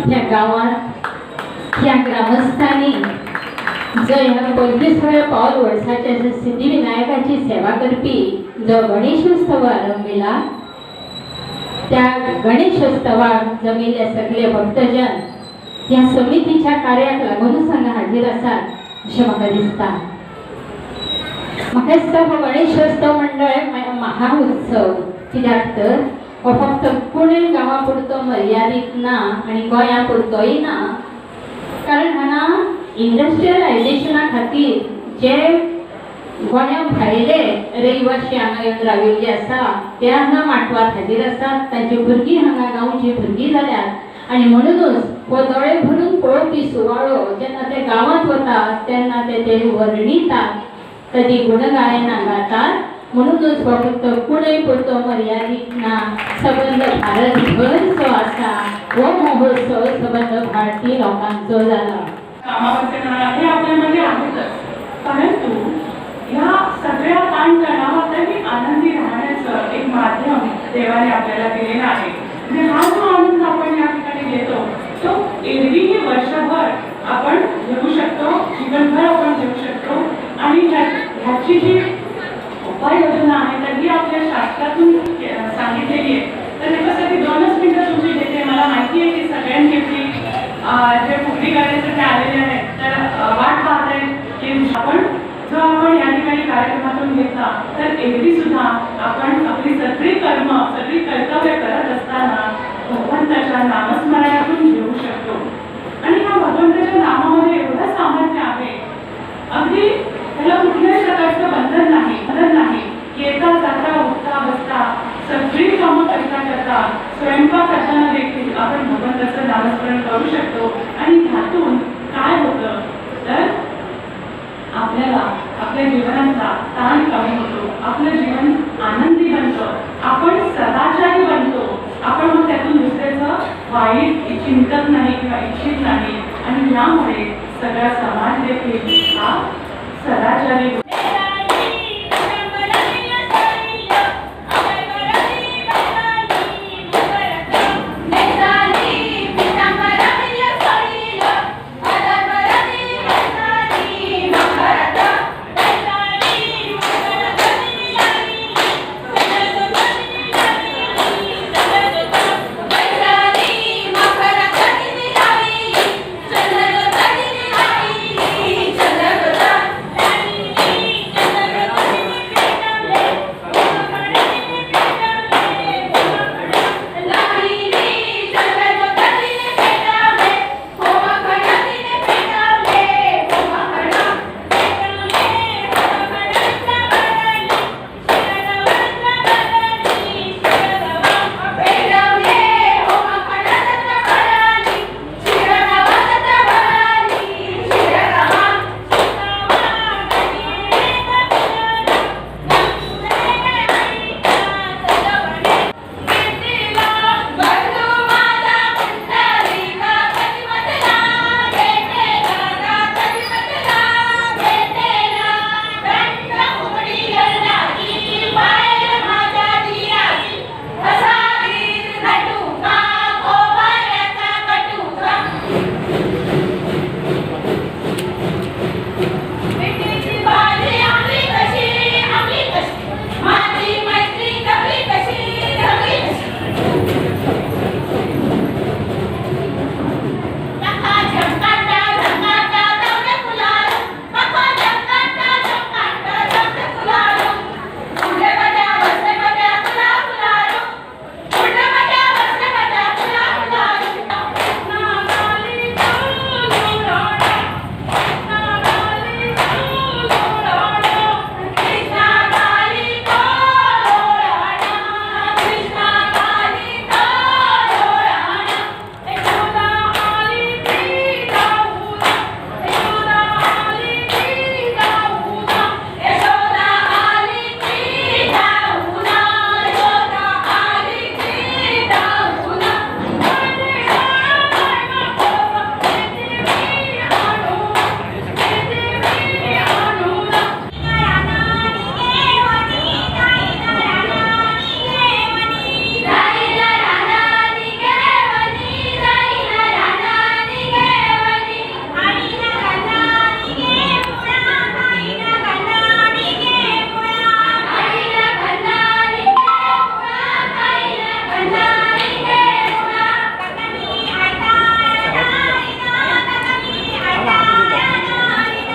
ह्या गावात ह्या ग्रामस्थांनी जो ह्या 25व्या पावल वर्साच्या सिद्धिविनायकाची सेवा करपी जो गणेशोत्सव आरंभिला, त्या गणेशोत्सवाक जमिल्ले सगळे भक्तजन ह्या समितीच्या कार्याक लागून हांगा हाजीर आसात अशें म्हाका दिसता. म्हाका दिसता हो गणेशोत्सव मंडळ महाउत्सव, कित्याक तर हो फक्त पुणे गांवा पुरतो मर्यादित ना आनी गोंया पुरतोय ना. कारण हांगा इंडस्ट्रियलायझेशना खातीर जे गोंया भायले रहिवासी हांगा येवन राविल्ले आसा ते हांगा माटवात हाजीर आसात. तांची भुरगीं हांगा गांवची भुरगीं जाल्यात आनी म्हणूनच हो दोळे भरून पळोवपी सुवाळो जेन्ना ते गांवांत वतात तेन्ना ते वर्णितात, कधी गुणगायनां गातात. म्हणूनच हो फक्त पुणे पुरतो मर्यादित ना, सबंद भारतभर जो आसा हो महोत्सव सबंद भारतीय लोकांचो जाला. हे आपल्यामध्ये आहेतच, परंतु ह्या सगळ्या ताणतणावातही आनंदी राहण्याचं एक माध्यम देवाने आपल्याला दिलेलं आहे. म्हणजे हा जो आनंद आपण या ठिकाणी घेतो तो एरवीही वर्षभर आपण घेऊ शकतो, जीवनभर आपण घेऊ शकतो. आणि ह्याची जी उपाययोजना आहे तर ही आपल्या शास्त्रातून सांगितलेली आहे. तर त्याच्यासाठी 2च मिनिटं तुमची देते. मला माहिती आहे की सगळ्यांनी जे फुगडी करायचं ते आलेले आहेत, तर वाट पाहत आहे की आपण या ठिकाणी कार्यक्रमातून घेतला तर एरवी सुद्धा आपण आपली सगळी कर्तव्य करत असताना भगवंताच्या नामस्मरणातून घेऊ शकतो. आणि ह्या भगवंताच्या नामामध्ये एवढं सामर्थ्य आहे, अगदी त्याला कुठल्याही प्रकारचं बंधन नाही. येता जाता उठता बसता सगळी कामं करता स्वयंपाक करताना देखील आपण भगवंताचं नामस्मरण करू शकतो. आणि ह्यातून काय होतं तर आपल्याला आपल्या जीवनाचा ताण कमी होतो, आपलं जीवन आनंदी बनतं, आपण सदाचारी बनतो. आपण मग त्यातून दुसऱ्याचं वाईट चिंतत नाही किंवा इच्छित नाही. आणि यामुळे सगळा समाज देखील हा सदाचारी